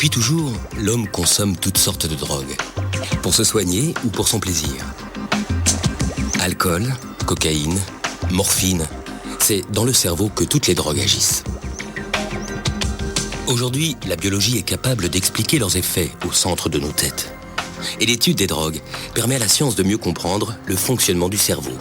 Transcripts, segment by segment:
Depuis toujours, l'homme consomme toutes sortes de drogues, pour se soigner ou pour son plaisir. Alcool, cocaïne, morphine, c'est dans le cerveau que toutes les drogues agissent. Aujourd'hui, la biologie est capable d'expliquer leurs effets au centre de nos têtes. Et l'étude des drogues permet à la science de mieux comprendre le fonctionnement du cerveau.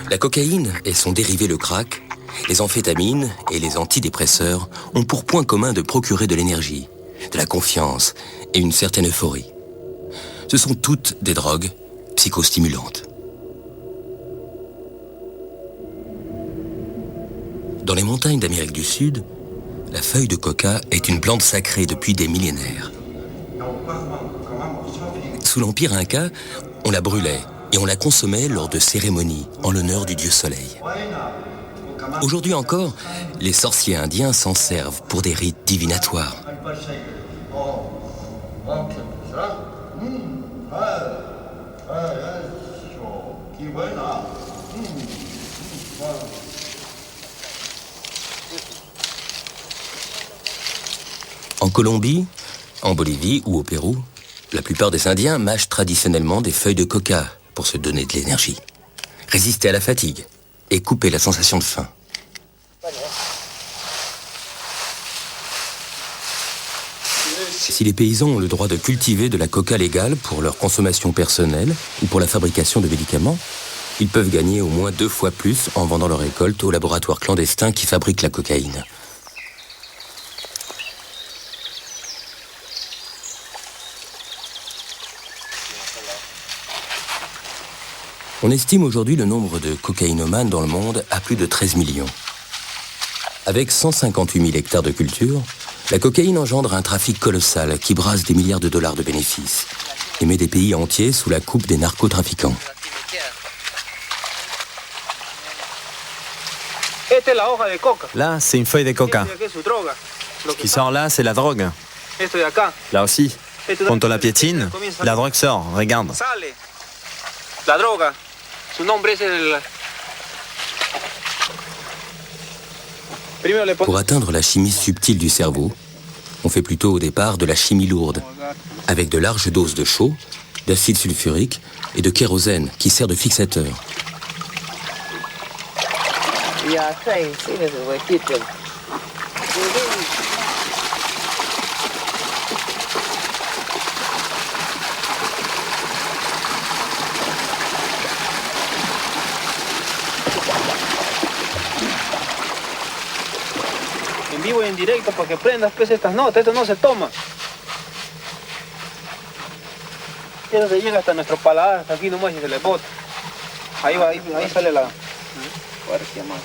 La cocaïne et son dérivé le crack, les amphétamines et les antidépresseurs ont pour point commun de procurer de l'énergie, de la confiance et une certaine euphorie. Ce sont toutes des drogues psychostimulantes. Dans les montagnes d'Amérique du Sud, la feuille de coca est une plante sacrée depuis des millénaires. Sous l'Empire Inca, on la brûlait et on la consommait lors de cérémonies en l'honneur du dieu soleil. Aujourd'hui encore, les sorciers indiens s'en servent pour des rites divinatoires. En Colombie, en Bolivie ou au Pérou, la plupart des Indiens mâchent traditionnellement des feuilles de coca pour se donner de l'énergie, résister à la fatigue et couper la sensation de faim. Si les paysans ont le droit de cultiver de la coca légale pour leur consommation personnelle ou pour la fabrication de médicaments, ils peuvent gagner au moins 2 fois plus en vendant leur récolte aux laboratoires clandestins qui fabriquent la cocaïne. On estime aujourd'hui le nombre de cocaïnomanes dans le monde à plus de 13 millions. Avec 158 000 hectares de culture, la cocaïne engendre un trafic colossal qui brasse des milliards de dollars de bénéfices et met des pays entiers sous la coupe des narcotrafiquants. Là, c'est une feuille de coca. Ce qui sort là, c'est la drogue. Là aussi. Quand on la piétine, la drogue sort. Regarde. Pour atteindre la chimie subtile du cerveau, on fait plutôt au départ de la chimie lourde, avec de larges doses de chaux, d'acide sulfurique et de kérosène qui sert de fixateur. Vivo y en directo para que prendas pues estas notas, esto no se toma. Eso se llega hasta nuestro paladar, hasta aquí nomás y se le bota. Ahí va, ahí sale la puerquia más.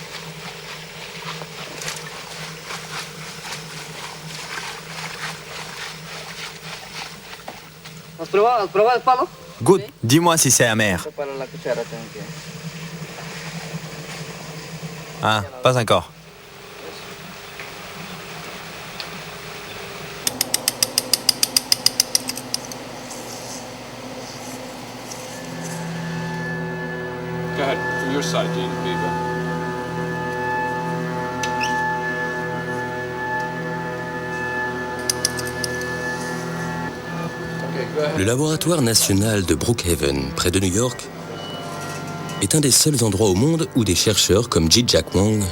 ¿Has probado el palo? Goûte, dis-moi si c'est amer. Para la cuchara tengo que... Ah, pas encore. Go ahead, from your side, Dean. Here you go. Okay, go ahead. Le laboratoire national de Brookhaven, près de New York, est un des seuls endroits au monde où des chercheurs comme Ji-Jack Wang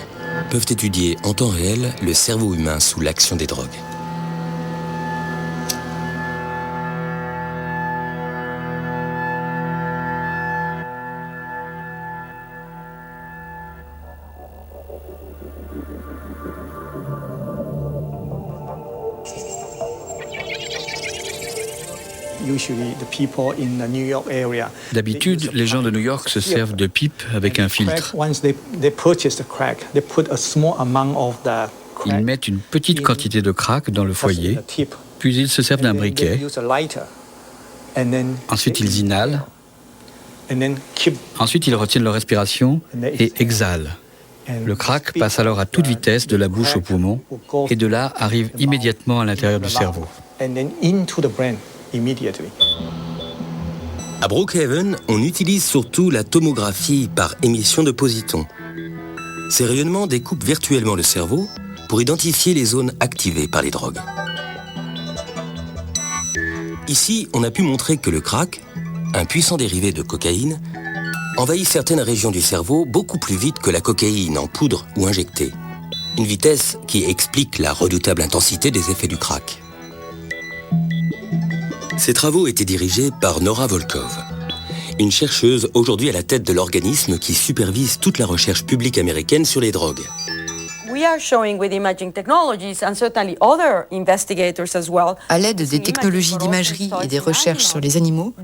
peuvent étudier en temps réel le cerveau humain sous l'action des drogues. D'habitude, les gens de New York se servent de pipe avec un filtre. Ils mettent une petite quantité de crack dans le foyer, puis ils se servent d'un briquet. Ensuite, ils inhalent. Ensuite, ils retiennent leur respiration et exhalent. Le crack passe alors à toute vitesse de la bouche au poumon et de là arrive immédiatement à l'intérieur du cerveau. À Brookhaven, on utilise surtout la tomographie par émission de positons. Ces rayonnements découpent virtuellement le cerveau pour identifier les zones activées par les drogues. Ici, on a pu montrer que le crack, un puissant dérivé de cocaïne, envahit certaines régions du cerveau beaucoup plus vite que la cocaïne en poudre ou injectée. Une vitesse qui explique la redoutable intensité des effets du crack. Ces travaux étaient dirigés par Nora Volkov, une chercheuse aujourd'hui à la tête de l'organisme qui supervise toute la recherche publique américaine sur les drogues. À l'aide des technologies d'imagerie et des recherches sur les animaux,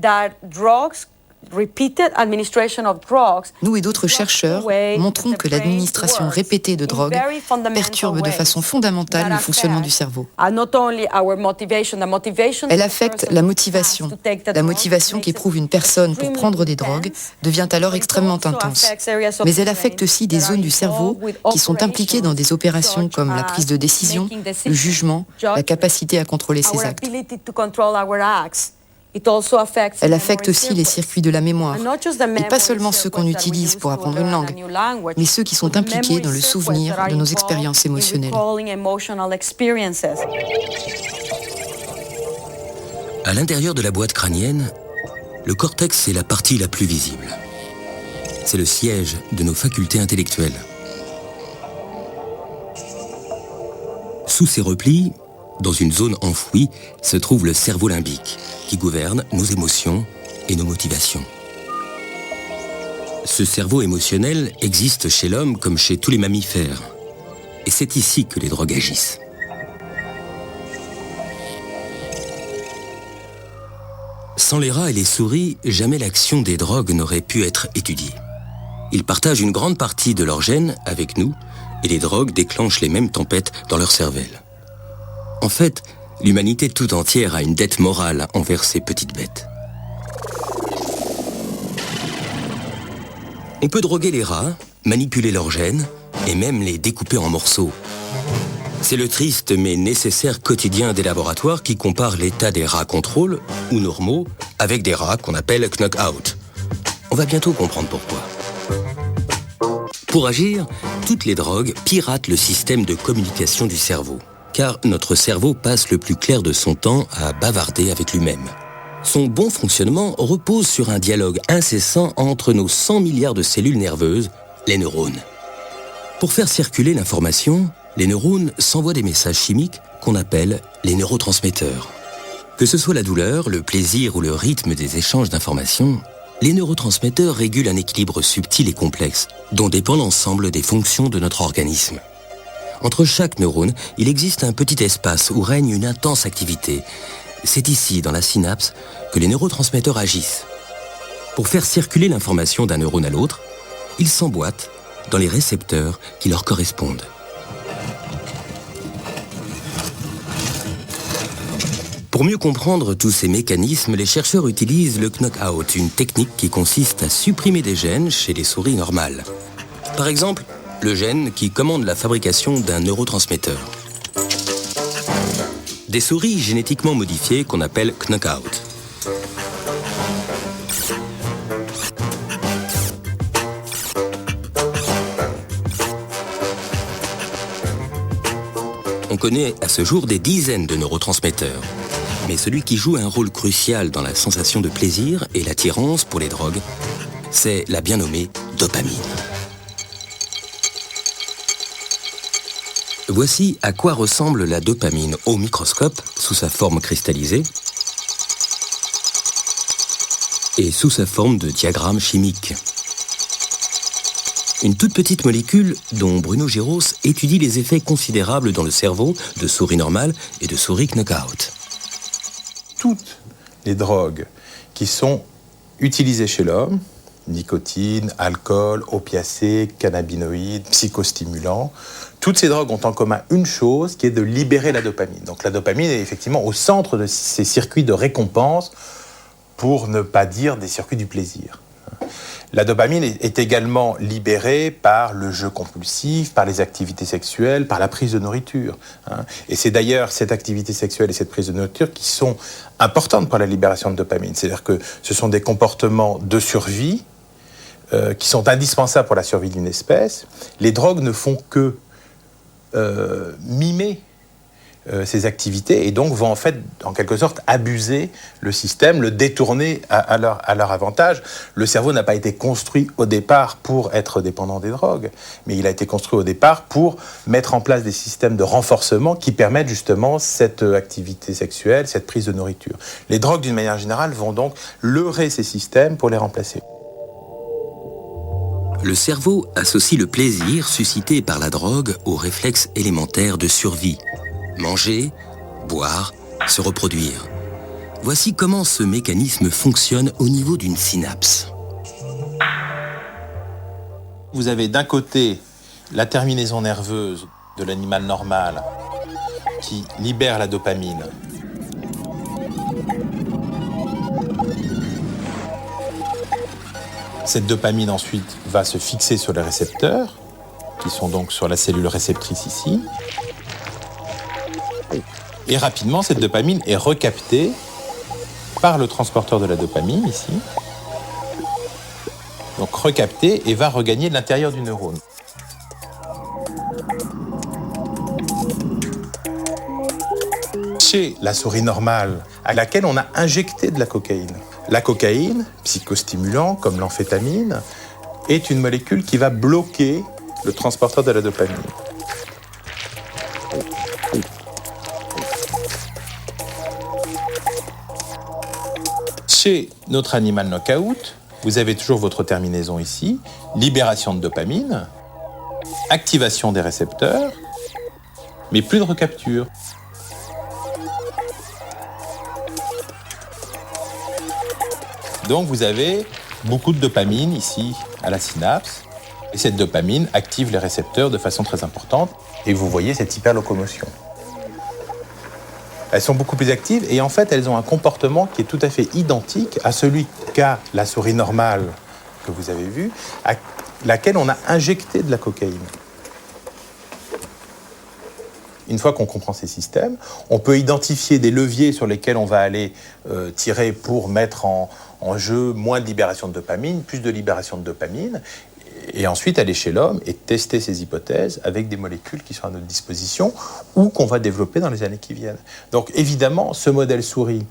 nous et d'autres chercheurs montrons que l'administration répétée de drogues perturbe de façon fondamentale le fonctionnement du cerveau. Elle affecte la motivation. La motivation qu'éprouve une personne pour prendre des drogues devient alors extrêmement intense. Mais elle affecte aussi des zones du cerveau qui sont impliquées dans des opérations comme la prise de décision, le jugement, la capacité à contrôler ses actes. Elle affecte aussi les circuits de la mémoire, et pas seulement ceux qu'on utilise pour apprendre une langue, mais ceux qui sont impliqués dans le souvenir de nos expériences émotionnelles. À l'intérieur de la boîte crânienne, le cortex est la partie la plus visible. C'est le siège de nos facultés intellectuelles. Sous ces replis, dans une zone enfouie, se trouve le cerveau limbique, qui gouverne nos émotions et nos motivations. Ce cerveau émotionnel existe chez l'homme comme chez tous les mammifères. Et c'est ici que les drogues agissent. Sans les rats et les souris, jamais l'action des drogues n'aurait pu être étudiée. Ils partagent une grande partie de leurs gènes avec nous, et les drogues déclenchent les mêmes tempêtes dans leur cervelle. En fait, l'humanité tout entière a une dette morale envers ces petites bêtes. On peut droguer les rats, manipuler leurs gènes et même les découper en morceaux. C'est le triste mais nécessaire quotidien des laboratoires qui compare l'état des rats contrôle ou normaux avec des rats qu'on appelle knock-out. On va bientôt comprendre pourquoi. Pour agir, toutes les drogues piratent le système de communication du cerveau. Car notre cerveau passe le plus clair de son temps à bavarder avec lui-même. Son bon fonctionnement repose sur un dialogue incessant entre nos 100 milliards de cellules nerveuses, les neurones. Pour faire circuler l'information, les neurones s'envoient des messages chimiques qu'on appelle les neurotransmetteurs. Que ce soit la douleur, le plaisir ou le rythme des échanges d'informations, les neurotransmetteurs régulent un équilibre subtil et complexe dont dépend l'ensemble des fonctions de notre organisme. Entre chaque neurone, il existe un petit espace où règne une intense activité. C'est ici, dans la synapse, que les neurotransmetteurs agissent. Pour faire circuler l'information d'un neurone à l'autre, ils s'emboîtent dans les récepteurs qui leur correspondent. Pour mieux comprendre tous ces mécanismes, les chercheurs utilisent le knock-out, une technique qui consiste à supprimer des gènes chez les souris normales. Par exemple, le gène qui commande la fabrication d'un neurotransmetteur. Des souris génétiquement modifiées qu'on appelle knock-out. On connaît à ce jour des dizaines de neurotransmetteurs. Mais celui qui joue un rôle crucial dans la sensation de plaisir et l'attirance pour les drogues, c'est la bien nommée dopamine. Voici à quoi ressemble la dopamine au microscope sous sa forme cristallisée et sous sa forme de diagramme chimique. Une toute petite molécule dont Bruno Giros étudie les effets considérables dans le cerveau de souris normales et de souris knock-out. Toutes les drogues qui sont utilisées chez l'homme, nicotine, alcool, opiacés, cannabinoïdes, psychostimulants, toutes ces drogues ont en commun une chose qui est de libérer la dopamine. Donc la dopamine est effectivement au centre de ces circuits de récompense, pour ne pas dire des circuits du plaisir. La dopamine est également libérée par le jeu compulsif, par les activités sexuelles, par la prise de nourriture. Et c'est d'ailleurs cette activité sexuelle et cette prise de nourriture qui sont importantes pour la libération de dopamine. C'est-à-dire que ce sont des comportements de survie qui sont indispensables pour la survie d'une espèce. Les drogues ne font que mimer ces activités et donc vont en fait, en quelque sorte, abuser le système, le détourner à leur avantage. Le cerveau n'a pas été construit au départ pour être dépendant des drogues, mais il a été construit au départ pour mettre en place des systèmes de renforcement qui permettent justement cette activité sexuelle, cette prise de nourriture. Les drogues, d'une manière générale, vont donc leurrer ces systèmes pour les remplacer. Le cerveau associe le plaisir suscité par la drogue aux réflexes élémentaires de survie. Manger, boire, se reproduire. Voici comment ce mécanisme fonctionne au niveau d'une synapse. Vous avez d'un côté la terminaison nerveuse de l'animal normal qui libère la dopamine. Cette dopamine ensuite va se fixer sur les récepteurs, qui sont donc sur la cellule réceptrice ici. Et rapidement, cette dopamine est recaptée par le transporteur de la dopamine, ici. Donc recaptée et va regagner l'intérieur du neurone. Chez la souris normale, à laquelle on a injecté de la cocaïne. La cocaïne, psychostimulant comme l'amphétamine, est une molécule qui va bloquer le transporteur de la dopamine. Chez notre animal knockout, vous avez toujours votre terminaison ici, libération de dopamine, activation des récepteurs, mais plus de recapture. Donc vous avez beaucoup de dopamine ici à la synapse, et cette dopamine active les récepteurs de façon très importante, et vous voyez cette hyperlocomotion. Elles sont beaucoup plus actives et en fait, elles ont un comportement qui est tout à fait identique à celui qu'a la souris normale que vous avez vue, à laquelle on a injecté de la cocaïne. Une fois qu'on comprend ces systèmes, on peut identifier des leviers sur lesquels on va aller tirer pour mettre en jeu moins de libération de dopamine, plus de libération de dopamine, et ensuite aller chez l'homme et tester ces hypothèses avec des molécules qui sont à notre disposition ou qu'on va développer dans les années qui viennent. Donc évidemment, ce modèle souris,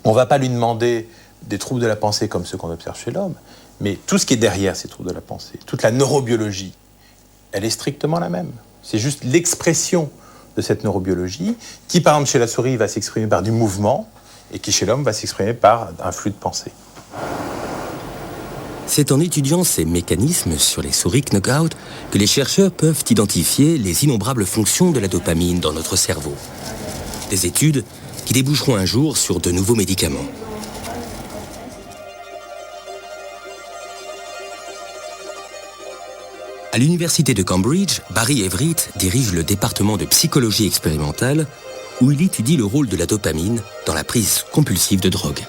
on ne va pas lui demander des troubles de la pensée comme ceux qu'on observe chez l'homme, mais tout ce qui est derrière ces troubles de la pensée, toute la neurobiologie, elle est strictement la même. C'est juste l'expression de cette neurobiologie qui, par exemple, chez la souris, va s'exprimer par du mouvement et qui, chez l'homme, va s'exprimer par un flux de pensée. C'est en étudiant ces mécanismes sur les souris knockout que les chercheurs peuvent identifier les innombrables fonctions de la dopamine dans notre cerveau. Des études qui déboucheront un jour sur de nouveaux médicaments. À l'université de Cambridge, Barry Everitt dirige le département de psychologie expérimentale où il étudie le rôle de la dopamine dans la prise compulsive de drogue.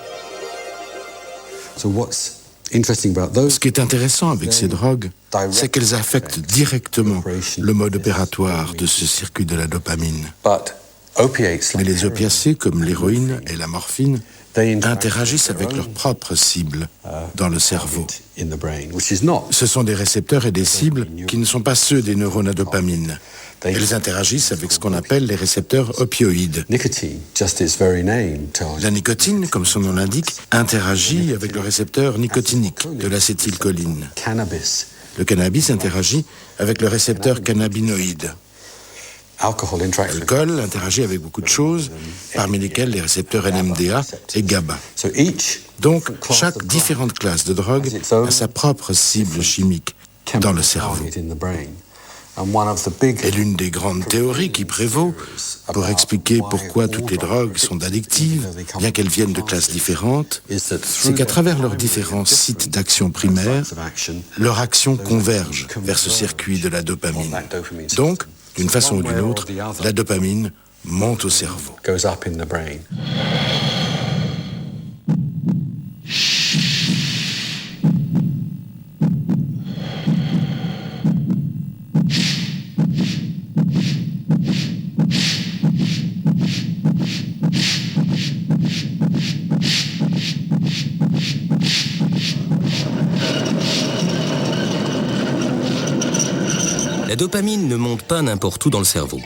Ce qui est intéressant avec ces drogues, c'est qu'elles affectent directement le mode opératoire de ce circuit de la dopamine. Mais les opiacés, comme l'héroïne et la morphine, interagissent avec leurs propres cibles dans le cerveau. Ce sont des récepteurs et des cibles qui ne sont pas ceux des neurones à dopamine. Elles interagissent avec ce qu'on appelle les récepteurs opioïdes. La nicotine, comme son nom l'indique, interagit avec le récepteur nicotinique de l'acétylcholine. Le cannabis interagit avec le récepteur cannabinoïde. L'alcool interagit avec beaucoup de choses, parmi lesquelles les récepteurs NMDA et GABA. Donc, chaque différente classe de drogue a sa propre cible chimique dans le cerveau. Et l'une des grandes théories qui prévaut pour expliquer pourquoi toutes les drogues sont addictives, bien qu'elles viennent de classes différentes, c'est qu'à travers leurs différents sites d'action primaire, leur action converge vers ce circuit de la dopamine. Donc, d'une façon ou d'une autre, la dopamine monte au cerveau. La dopamine ne monte pas n'importe où dans le cerveau.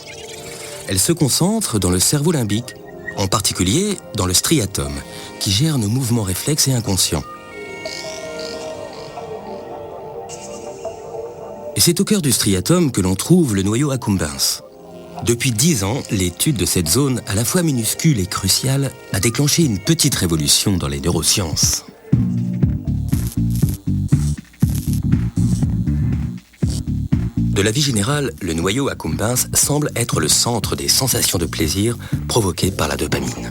Elle se concentre dans le cerveau limbique, en particulier dans le striatum, qui gère nos mouvements réflexes et inconscients. Et c'est au cœur du striatum que l'on trouve le noyau accumbens. Depuis 10 ans, l'étude de cette zone, à la fois minuscule et cruciale, a déclenché une petite révolution dans les neurosciences. De la vie générale, le noyau accumbens semble être le centre des sensations de plaisir provoquées par la dopamine.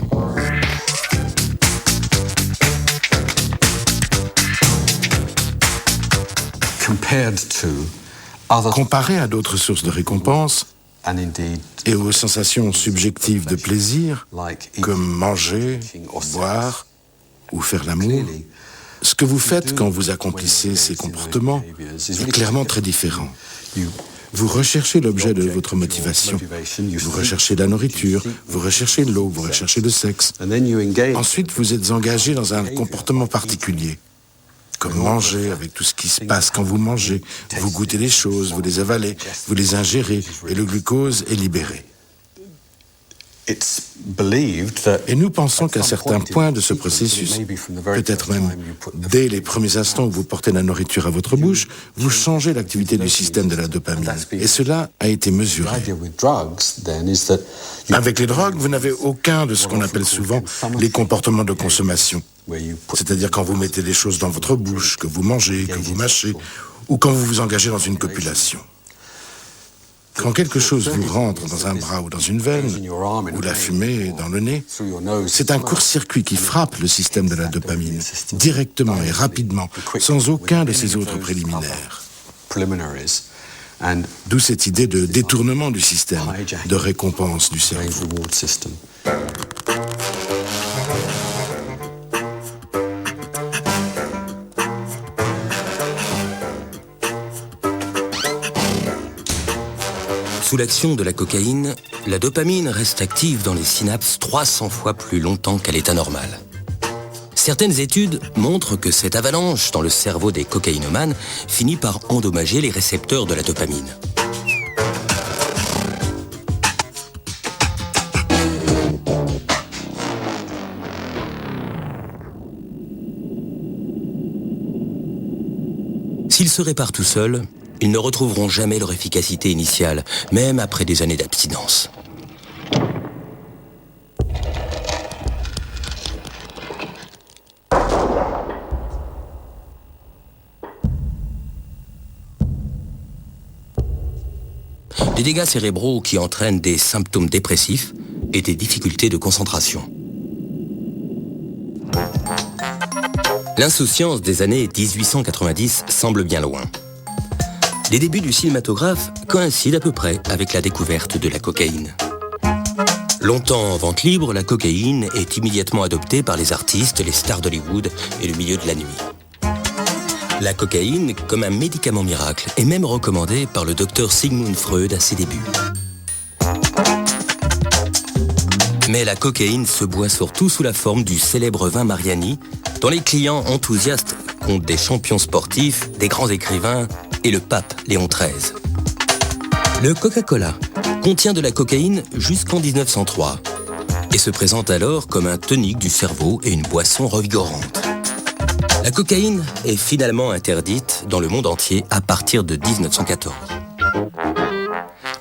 Comparé à d'autres sources de récompense et aux sensations subjectives de plaisir, comme manger, boire ou faire l'amour, ce que vous faites quand vous accomplissez ces comportements est clairement très différent. Vous recherchez l'objet de votre motivation. Vous recherchez la nourriture, vous recherchez l'eau, vous recherchez le sexe. Ensuite, vous êtes engagé dans un comportement particulier, comme manger avec tout ce qui se passe quand vous mangez. Vous goûtez les choses, vous les avalez, vous les ingérez et le glucose est libéré. Et nous pensons qu'à certains points de ce processus, peut-être même dès les premiers instants où vous portez la nourriture à votre bouche, vous changez l'activité du système de la dopamine. Et cela a été mesuré. Avec les drogues, vous n'avez aucun de ce qu'on appelle souvent les comportements de consommation. C'est-à-dire quand vous mettez des choses dans votre bouche, que vous mangez, que vous mâchez, ou quand vous vous engagez dans une copulation. Quand quelque chose vous rentre dans un bras ou dans une veine, ou la fumée dans le nez, c'est un court-circuit qui frappe le système de la dopamine, directement et rapidement, sans aucun de ces autres préliminaires. D'où cette idée de détournement du système, de récompense du cerveau. Sous l'action de la cocaïne, la dopamine reste active dans les synapses 300 fois plus longtemps qu'à l'état normal. Certaines études montrent que cette avalanche dans le cerveau des cocaïnomanes finit par endommager les récepteurs de la dopamine. S'ils se réparent tout seuls, ils ne retrouveront jamais leur efficacité initiale, même après des années d'abstinence. Des dégâts cérébraux qui entraînent des symptômes dépressifs et des difficultés de concentration. L'insouciance des années 1890 semble bien loin. Les débuts du cinématographe coïncident à peu près avec la découverte de la cocaïne. Longtemps en vente libre, la cocaïne est immédiatement adoptée par les artistes, les stars d'Hollywood et le milieu de la nuit. La cocaïne, comme un médicament miracle, est même recommandée par le docteur Sigmund Freud à ses débuts. Mais la cocaïne se boit surtout sous la forme du célèbre vin Mariani, dont les clients enthousiastes comptent des champions sportifs, des grands écrivains et le pape Léon XIII. Le Coca-Cola contient de la cocaïne jusqu'en 1903 et se présente alors comme un tonique du cerveau et une boisson revigorante. La cocaïne est finalement interdite dans le monde entier à partir de 1914.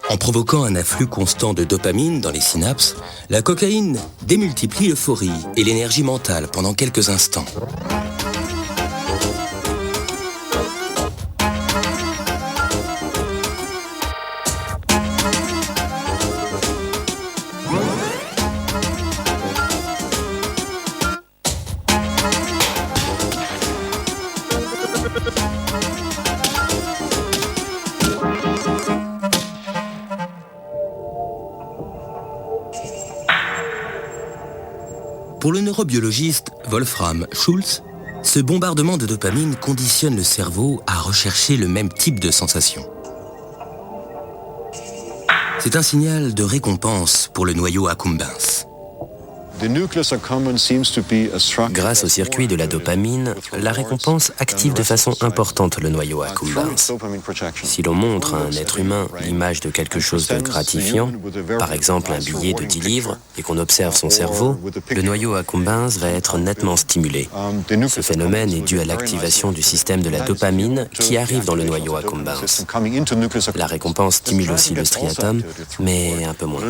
En provoquant un afflux constant de dopamine dans les synapses, la cocaïne démultiplie l'euphorie et l'énergie mentale pendant quelques instants. Pour le neurobiologiste Wolfram Schultz, ce bombardement de dopamine conditionne le cerveau à rechercher le même type de sensation. C'est un signal de récompense pour le noyau accumbens. Grâce au circuit de la dopamine, la récompense active de façon importante le noyau accumbens. Si l'on montre à un être humain l'image de quelque chose de gratifiant, par exemple un billet de 10 livres, et qu'on observe son cerveau, le noyau accumbens va être nettement stimulé. Ce phénomène est dû à l'activation du système de la dopamine qui arrive dans le noyau accumbens. La récompense stimule aussi le striatum, mais un peu moins.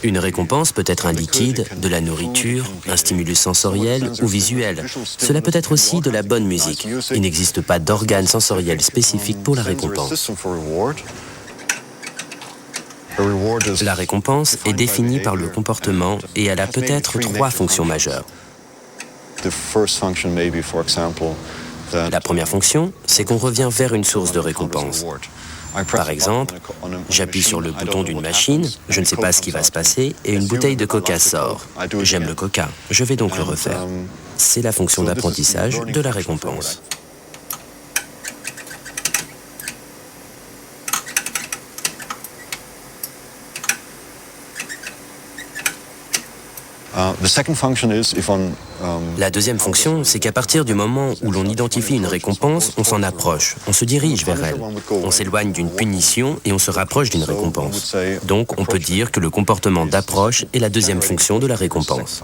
Une récompense peut être un liquide, de la nourriture, un stimulus sensoriel ou visuel. Cela peut être aussi de la bonne musique. Il n'existe pas d'organe sensoriel spécifique pour la récompense. La récompense est définie par le comportement et elle a peut-être 3 fonctions majeures. La première fonction, c'est qu'on revient vers une source de récompense. Par exemple, j'appuie sur le bouton d'une machine, je ne sais pas ce qui va se passer, et une bouteille de coca sort. J'aime le coca, je vais donc le refaire. C'est la fonction d'apprentissage de la récompense. La deuxième fonction, c'est qu'à partir du moment où l'on identifie une récompense, on s'en approche, on se dirige vers elle. On s'éloigne d'une punition et on se rapproche d'une récompense. Donc, on peut dire que le comportement d'approche est la deuxième fonction de la récompense.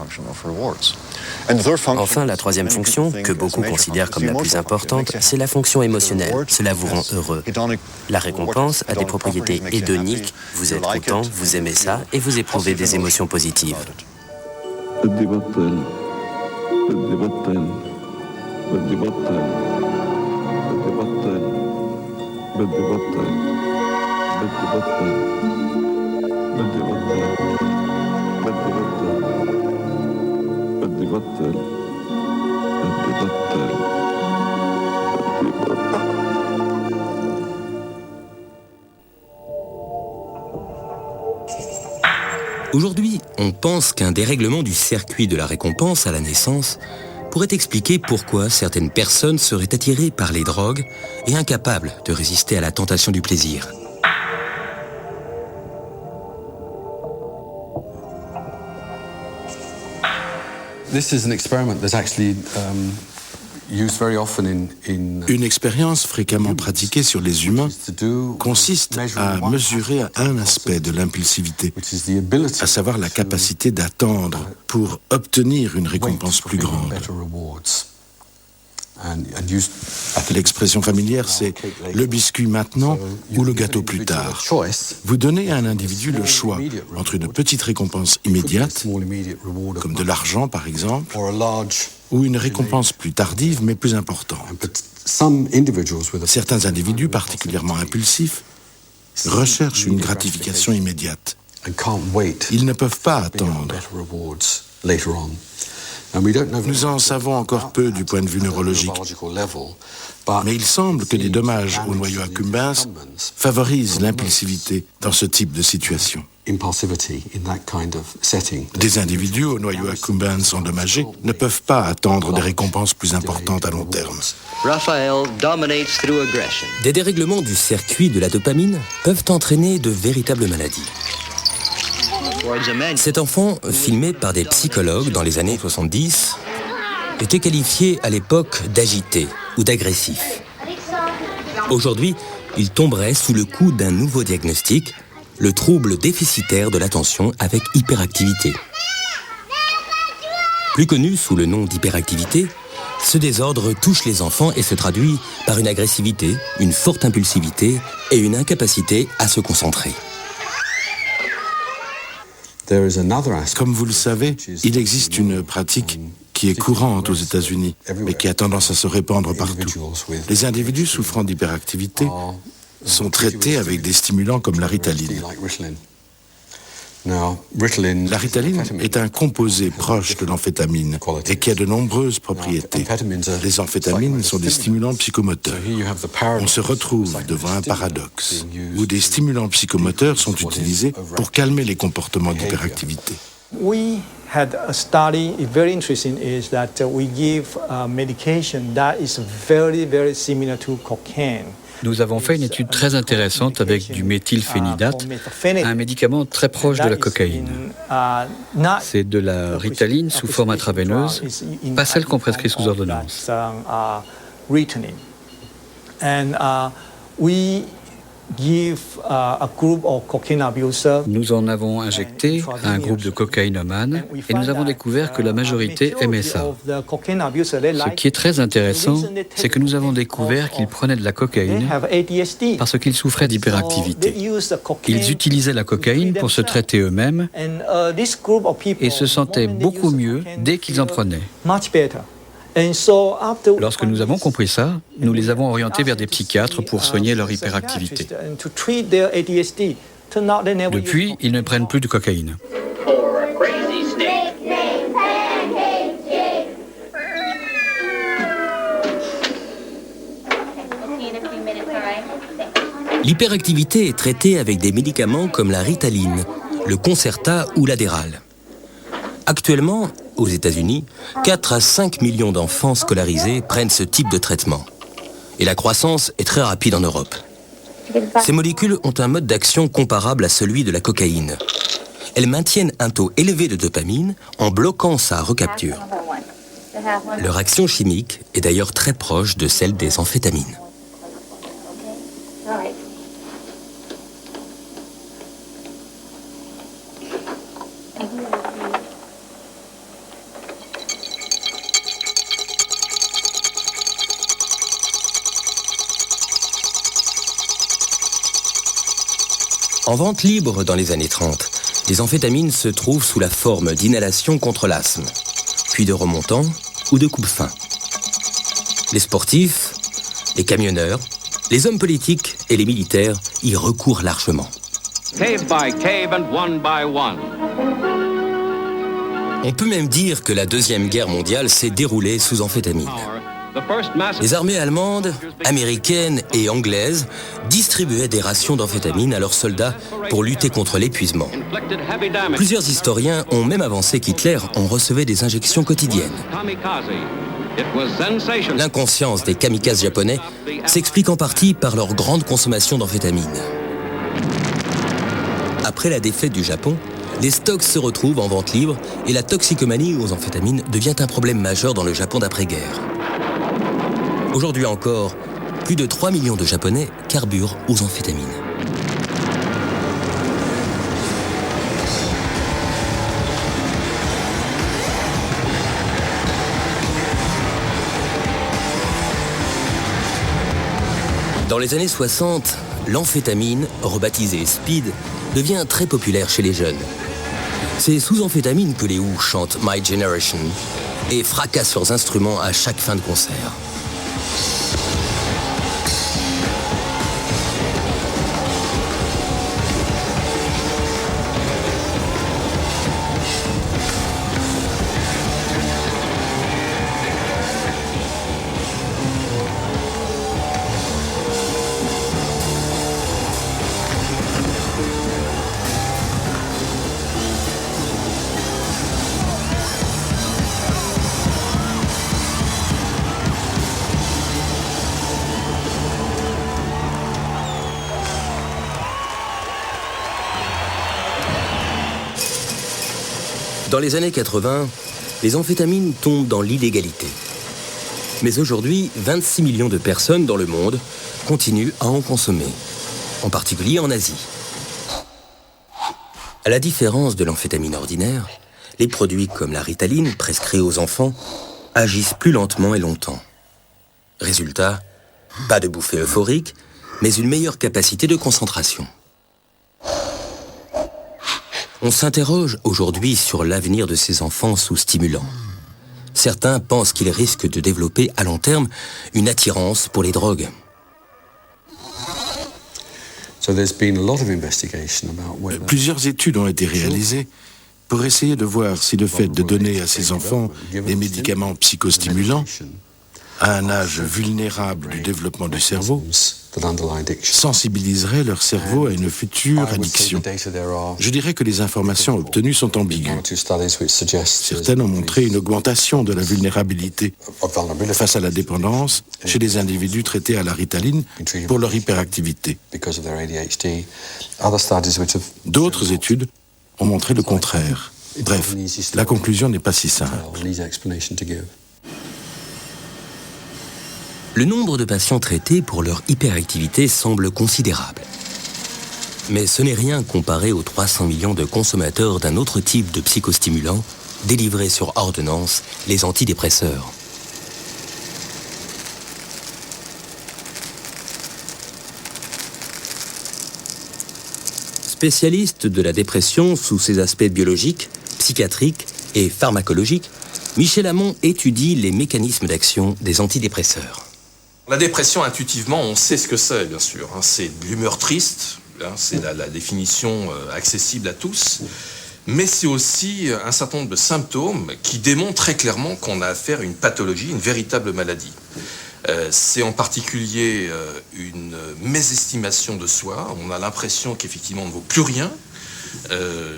Enfin, la troisième fonction, que beaucoup considèrent comme la plus importante, c'est la fonction émotionnelle. Cela vous rend heureux. La récompense a des propriétés hédoniques. Vous êtes content, vous aimez ça et vous éprouvez des émotions positives. بدي بطل بدي بطل بدي بطل بدي بطل بدي بطل بدي بطل بدي بطل بدي بطل بدي بطل بدي بطل بدي بطل. Aujourd'hui, on pense qu'un dérèglement du circuit de la récompense à la naissance pourrait expliquer pourquoi certaines personnes seraient attirées par les drogues et incapables de résister à la tentation du plaisir. This is an experiment that's actually Une expérience fréquemment pratiquée sur les humains consiste à mesurer un aspect de l'impulsivité, à savoir la capacité d'attendre pour obtenir une récompense plus grande. L'expression familière, c'est « le biscuit maintenant ou le gâteau plus tard ». Vous donnez à un individu le choix entre une petite récompense immédiate, comme de l'argent par exemple, ou une récompense plus tardive mais plus importante. Certains individus particulièrement impulsifs recherchent une gratification immédiate. Ils ne peuvent pas attendre. Nous en savons encore peu du point de vue neurologique, mais il semble que des dommages au noyau accumbens favorisent l'impulsivité dans ce type de situation. Des individus au noyau accumbens endommagé ne peuvent pas attendre des récompenses plus importantes à long terme. Des dérèglements du circuit de la dopamine peuvent entraîner de véritables maladies. Cet enfant, filmé par des psychologues dans les années 70, était qualifié à l'époque d'agité ou d'agressif. Aujourd'hui, il tomberait sous le coup d'un nouveau diagnostic, le trouble déficitaire de l'attention avec hyperactivité. Plus connu sous le nom d'hyperactivité, ce désordre touche les enfants et se traduit par une agressivité, une forte impulsivité et une incapacité à se concentrer. Comme vous le savez, il existe une pratique qui est courante aux États-Unis, mais qui a tendance à se répandre partout. Les individus souffrant d'hyperactivité sont traités avec des stimulants comme la Ritaline. La Ritaline est un composé proche de l'amphétamine et qui a de nombreuses propriétés. Les amphétamines sont des stimulants psychomoteurs. On se retrouve devant un paradoxe où des stimulants psychomoteurs sont utilisés pour calmer les comportements d'hyperactivité. We had a study, very interesting, is that we give medication that is very, very similar to cocaine. Nous avons fait une étude très intéressante avec du méthylphénidate, un médicament très proche de la cocaïne. C'est de la ritaline sous forme intraveineuse, pas celle qu'on prescrit sous ordonnance. Nous en avons injecté à un groupe de cocaïnomanes et nous avons découvert que la majorité aimait ça. Ce qui est très intéressant, c'est que nous avons découvert qu'ils prenaient de la cocaïne parce qu'ils souffraient d'hyperactivité. Ils utilisaient la cocaïne pour se traiter eux-mêmes et se sentaient beaucoup mieux dès qu'ils en prenaient. Lorsque nous avons compris ça, nous les avons orientés vers des psychiatres pour soigner leur hyperactivité. Depuis, ils ne prennent plus de cocaïne. L'hyperactivité est traitée avec des médicaments comme la ritaline, le Concerta ou l'Adderall. Actuellement, aux États-Unis, 4 à 5 millions d'enfants scolarisés prennent ce type de traitement. Et la croissance est très rapide en Europe. Ces molécules ont un mode d'action comparable à celui de la cocaïne. Elles maintiennent un taux élevé de dopamine en bloquant sa recapture. Leur action chimique est d'ailleurs très proche de celle des amphétamines. En vente libre dans les années 30, les amphétamines se trouvent sous la forme d'inhalation contre l'asthme, puis de remontants ou de coupe-faim. Les sportifs, les camionneurs, les hommes politiques et les militaires y recourent largement. Cave by cave and one by one. On peut même dire que la Deuxième Guerre mondiale s'est déroulée sous amphétamines. Les armées allemandes, américaines et anglaises distribuaient des rations d'amphétamines à leurs soldats pour lutter contre l'épuisement. Plusieurs historiens ont même avancé qu'Hitler en recevait des injections quotidiennes. L'inconscience des kamikazes japonais s'explique en partie par leur grande consommation d'amphétamines. Après la défaite du Japon, les stocks se retrouvent en vente libre et la toxicomanie aux amphétamines devient un problème majeur dans le Japon d'après-guerre. Aujourd'hui encore, plus de 3 millions de Japonais carburent aux amphétamines. Dans les années 60, l'amphétamine, rebaptisée speed, devient très populaire chez les jeunes. C'est sous amphétamine que les Who chantent My Generation et fracassent leurs instruments à chaque fin de concert. Dans les années 80, les amphétamines tombent dans l'illégalité. Mais aujourd'hui, 26 millions de personnes dans le monde continuent à en consommer, en particulier en Asie. À la différence de l'amphétamine ordinaire, les produits comme la ritaline, prescrits aux enfants, agissent plus lentement et longtemps. Résultat, pas de bouffée euphorique, mais une meilleure capacité de concentration. On s'interroge aujourd'hui sur l'avenir de ces enfants sous stimulants. Certains pensent qu'ils risquent de développer à long terme une attirance pour les drogues. Plusieurs études ont été réalisées pour essayer de voir si le fait de donner à ces enfants des médicaments psychostimulants à un âge vulnérable du développement du cerveau, sensibiliserait leur cerveau à une future addiction. Je dirais que les informations obtenues sont ambiguës. Certaines ont montré une augmentation de la vulnérabilité face à la dépendance chez les individus traités à la Ritaline pour leur hyperactivité. D'autres études ont montré le contraire. Bref, la conclusion n'est pas si simple. Le nombre de patients traités pour leur hyperactivité semble considérable. Mais ce n'est rien comparé aux 300 millions de consommateurs d'un autre type de psychostimulant délivrés sur ordonnance, les antidépresseurs. Spécialiste de la dépression sous ses aspects biologiques, psychiatriques et pharmacologiques, Michel Hamon étudie les mécanismes d'action des antidépresseurs. La dépression, intuitivement, on sait ce que c'est, bien sûr. C'est de l'humeur triste, c'est la définition accessible à tous. Mais c'est aussi un certain nombre de symptômes qui démontrent très clairement qu'on a affaire à une pathologie, une véritable maladie. C'est en particulier une mésestimation de soi. On a l'impression qu'effectivement on ne vaut plus rien.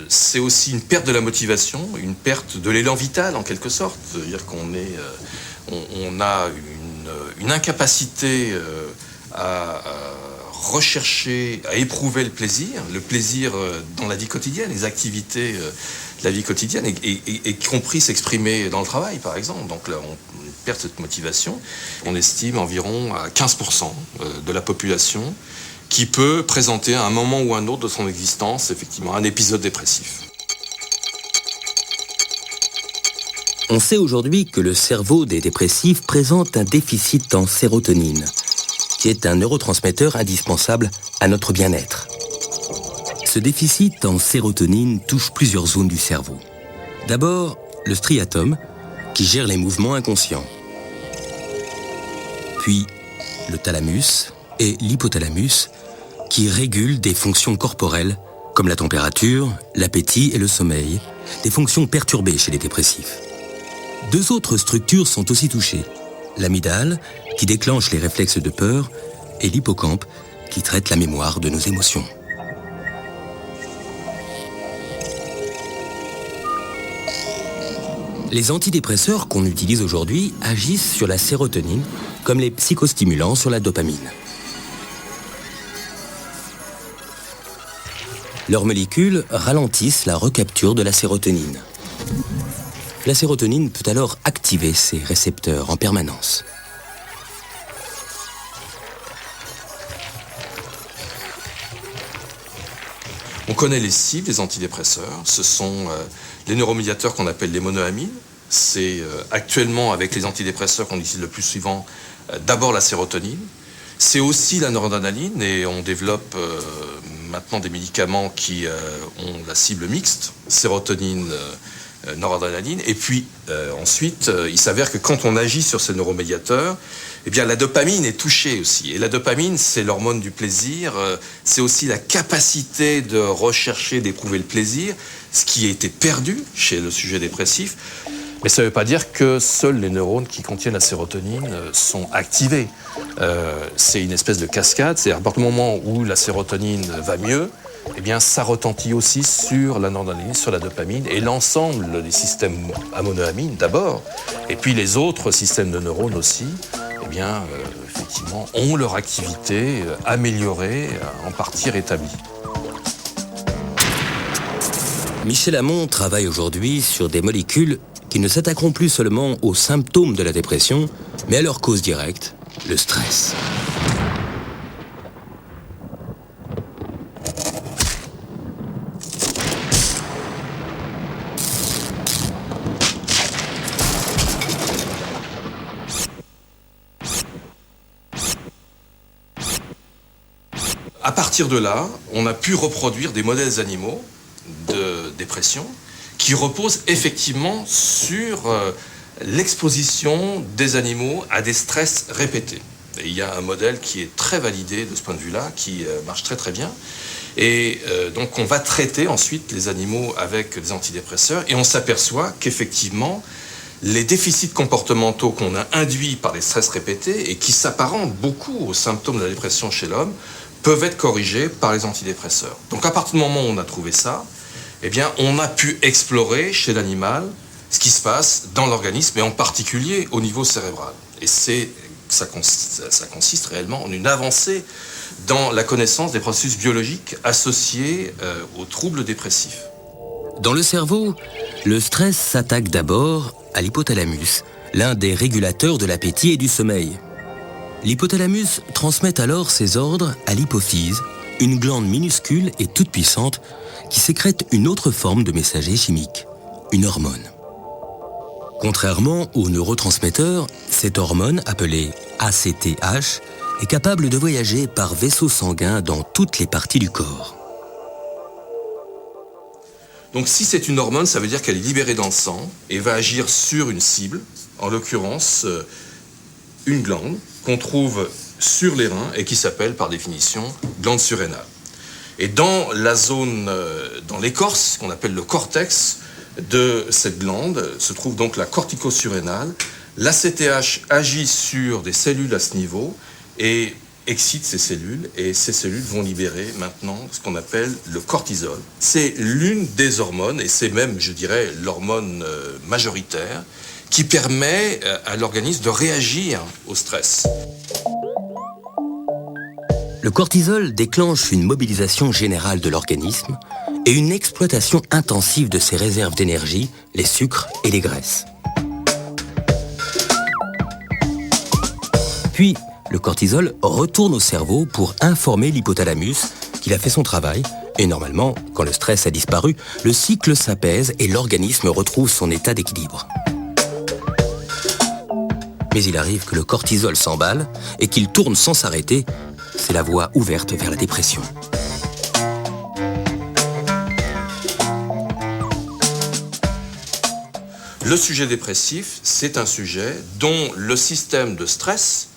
C'est aussi une perte de la motivation, une perte de l'élan vital en quelque sorte. C'est-à-dire qu'on on a une incapacité à rechercher, à éprouver le plaisir dans la vie quotidienne, les activités de la vie quotidienne, et compris s'exprimer dans le travail, par exemple. Donc là, on perd cette motivation. On estime environ à 15% de la population qui peut présenter à un moment ou un autre de son existence, effectivement, un épisode dépressif. On sait aujourd'hui que le cerveau des dépressifs présente un déficit en sérotonine, qui est un neurotransmetteur indispensable à notre bien-être. Ce déficit en sérotonine touche plusieurs zones du cerveau. D'abord, le striatum, qui gère les mouvements inconscients. Puis, le thalamus et l'hypothalamus, qui régulent des fonctions corporelles, comme la température, l'appétit et le sommeil, des fonctions perturbées chez les dépressifs. Deux autres structures sont aussi touchées. L'amygdale, qui déclenche les réflexes de peur, et l'hippocampe, qui traite la mémoire de nos émotions. Les antidépresseurs qu'on utilise aujourd'hui agissent sur la sérotonine, comme les psychostimulants sur la dopamine. Leurs molécules ralentissent la recapture de la sérotonine. La sérotonine peut alors activer ces récepteurs en permanence. On connaît les cibles des antidépresseurs. Ce sont les neuromédiateurs qu'on appelle les monoamines. C'est actuellement, avec les antidépresseurs qu'on utilise le plus souvent, d'abord la sérotonine. C'est aussi la noradrénaline, et on développe maintenant des médicaments qui ont la cible mixte, sérotonine, noradrénaline. Et puis ensuite, il s'avère que quand on agit sur ces neuromédiateurs, eh bien la dopamine est touchée aussi. Et la dopamine, c'est l'hormone du plaisir, c'est aussi la capacité de rechercher, d'éprouver le plaisir, ce qui a été perdu chez le sujet dépressif. Mais ça ne veut pas dire que seuls les neurones qui contiennent la sérotonine sont activés. C'est une espèce de cascade, c'est-à-dire à partir du moment où la sérotonine va mieux, eh bien, ça retentit aussi sur la noradrénaline, sur la dopamine, et l'ensemble des systèmes à monoamine d'abord, et puis les autres systèmes de neurones aussi, eh bien, effectivement, ont leur activité améliorée, en partie rétablie. Michel Hamon travaille aujourd'hui sur des molécules qui ne s'attaqueront plus seulement aux symptômes de la dépression, mais à leur cause directe, le stress. À partir de là, on a pu reproduire des modèles animaux de dépression qui reposent effectivement sur l'exposition des animaux à des stress répétés. Et il y a un modèle qui est très validé de ce point de vue-là, qui marche très très bien. Et donc on va traiter ensuite les animaux avec des antidépresseurs, et on s'aperçoit qu'effectivement, les déficits comportementaux qu'on a induits par les stress répétés et qui s'apparentent beaucoup aux symptômes de la dépression chez l'homme peuvent être corrigés par les antidépresseurs. Donc à partir du moment où on a trouvé ça, eh bien, on a pu explorer chez l'animal ce qui se passe dans l'organisme et en particulier au niveau cérébral. Et ça consiste réellement en une avancée dans la connaissance des processus biologiques associés aux troubles dépressifs. Dans le cerveau, le stress s'attaque d'abord à l'hypothalamus, l'un des régulateurs de l'appétit et du sommeil. L'hypothalamus transmet alors ses ordres à l'hypophyse, une glande minuscule et toute puissante qui sécrète une autre forme de messager chimique, une hormone. Contrairement aux neurotransmetteurs, cette hormone, appelée ACTH, est capable de voyager par vaisseau sanguin dans toutes les parties du corps. Donc si c'est une hormone, ça veut dire qu'elle est libérée dans le sang et va agir sur une cible, en l'occurrence une glande qu'on trouve sur les reins et qui s'appelle par définition glande surrénale. Et dans la zone, dans l'écorce, qu'on appelle le cortex de cette glande, se trouve donc la cortico-surrénale. L'ACTH agit sur des cellules à ce niveau et excite ces cellules, et ces cellules vont libérer maintenant ce qu'on appelle le cortisol. C'est l'une des hormones, et c'est même, je dirais, l'hormone majoritaire, qui permet à l'organisme de réagir au stress. Le cortisol déclenche une mobilisation générale de l'organisme et une exploitation intensive de ses réserves d'énergie, les sucres et les graisses. Puis, le cortisol retourne au cerveau pour informer l'hypothalamus qu'il a fait son travail. Et normalement, quand le stress a disparu, le cycle s'apaise et l'organisme retrouve son état d'équilibre. Mais il arrive que le cortisol s'emballe et qu'il tourne sans s'arrêter. C'est la voie ouverte vers la dépression. Le sujet dépressif, c'est un sujet dont le système de stress,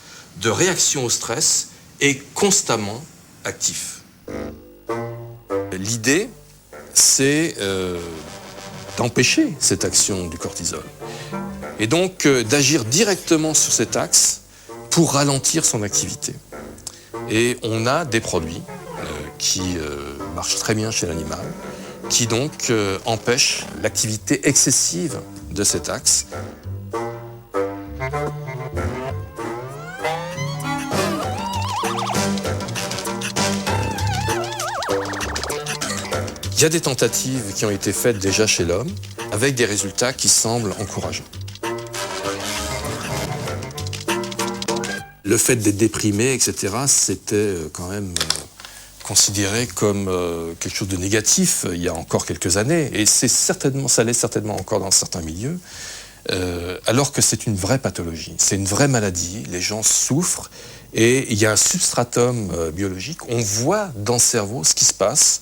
de réaction au stress, est constamment actif. L'idée, c'est d'empêcher cette action du cortisol. Et donc d'agir directement sur cet axe pour ralentir son activité. Et on a des produits qui marchent très bien chez l'animal, qui donc empêchent l'activité excessive de cet axe. Il y a des tentatives qui ont été faites déjà chez l'homme, avec des résultats qui semblent encourageants. Le fait d'être déprimé, etc., c'était quand même considéré comme quelque chose de négatif il y a encore quelques années, et ça l'est certainement encore dans certains milieux, alors que c'est une vraie pathologie, c'est une vraie maladie, les gens souffrent, et il y a un substratum biologique, on voit dans le cerveau ce qui se passe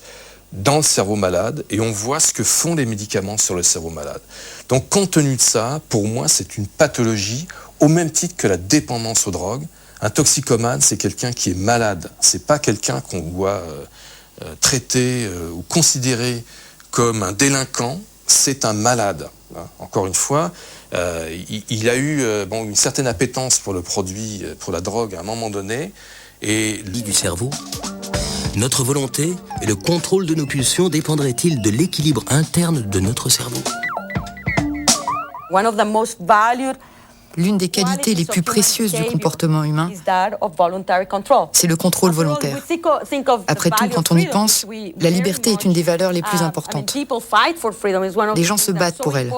dans le cerveau malade, et on voit ce que font les médicaments sur le cerveau malade. Donc compte tenu de ça, pour moi c'est une pathologie, au même titre que la dépendance aux drogues. Un toxicomane, c'est quelqu'un qui est malade. C'est pas quelqu'un qu'on doit traiter ou considérer comme un délinquant. C'est un malade. Encore une fois, il a eu une certaine appétence pour le produit, pour la drogue à un moment donné. Et du cerveau, notre volonté et le contrôle de nos pulsions dépendraient-ils de l'équilibre interne de notre cerveau? L'une des qualités les plus précieuses du comportement humain, c'est le contrôle volontaire. Après tout, quand on y pense, la liberté est une des valeurs les plus importantes. Les gens se battent pour elle.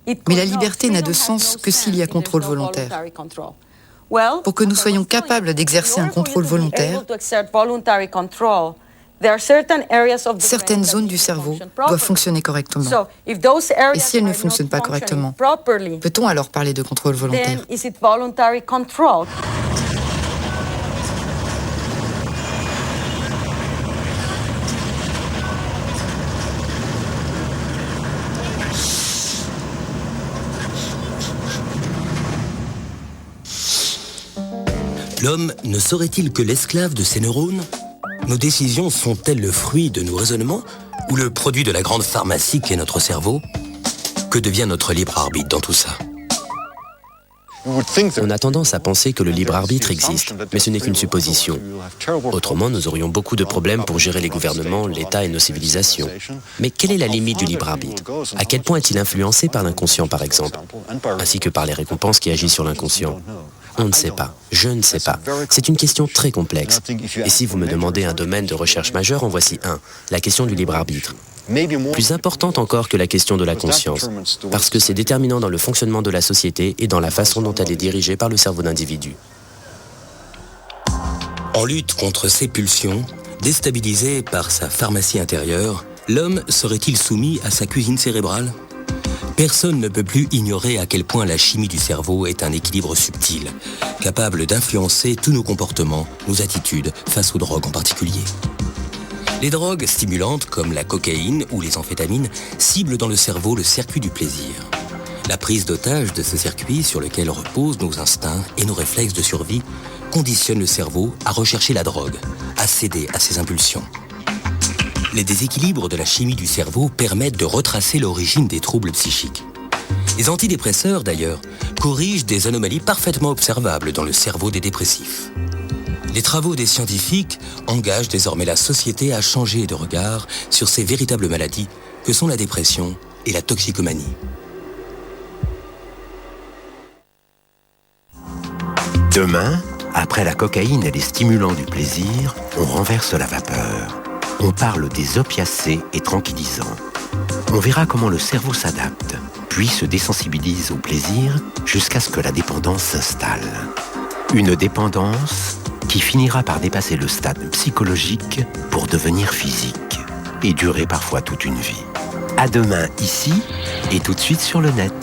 Mais la liberté n'a de sens que s'il y a contrôle volontaire. Pour que nous soyons capables d'exercer un contrôle volontaire, certaines zones du cerveau doivent fonctionner correctement. Et si elles ne fonctionnent pas correctement, peut-on alors parler de contrôle volontaire? L'homme ne serait-il que l'esclave de ses neurones? Nos décisions sont-elles le fruit de nos raisonnements ou le produit de la grande pharmacie qu'est notre cerveau? Que devient notre libre arbitre dans tout ça ? On a tendance à penser que le libre arbitre existe, mais ce n'est qu'une supposition. Autrement, nous aurions beaucoup de problèmes pour gérer les gouvernements, l'État et nos civilisations. Mais quelle est la limite du libre arbitre ? À quel point est-il influencé par l'inconscient, par exemple, ainsi que par les récompenses qui agissent sur l'inconscient ? On ne sait pas, je ne sais pas. C'est une question très complexe. Et si vous me demandez un domaine de recherche majeur, en voici un, la question du libre arbitre. Plus importante encore que la question de la conscience, parce que c'est déterminant dans le fonctionnement de la société et dans la façon dont elle est dirigée par le cerveau d'individus. En lutte contre ces pulsions, déstabilisé par sa pharmacie intérieure, l'homme serait-il soumis à sa cuisine cérébrale ? Personne ne peut plus ignorer à quel point la chimie du cerveau est un équilibre subtil, capable d'influencer tous nos comportements, nos attitudes face aux drogues en particulier. Les drogues stimulantes comme la cocaïne ou les amphétamines ciblent dans le cerveau le circuit du plaisir. La prise d'otage de ce circuit sur lequel reposent nos instincts et nos réflexes de survie conditionne le cerveau à rechercher la drogue, à céder à ses impulsions. Les déséquilibres de la chimie du cerveau permettent de retracer l'origine des troubles psychiques. Les antidépresseurs, d'ailleurs, corrigent des anomalies parfaitement observables dans le cerveau des dépressifs. Les travaux des scientifiques engagent désormais la société à changer de regard sur ces véritables maladies que sont la dépression et la toxicomanie. Demain, après la cocaïne et les stimulants du plaisir, on renverse la vapeur. On parle des opiacés et tranquillisants. On verra comment le cerveau s'adapte, puis se désensibilise au plaisir jusqu'à ce que la dépendance s'installe. Une dépendance qui finira par dépasser le stade psychologique pour devenir physique et durer parfois toute une vie. À demain ici et tout de suite sur le net.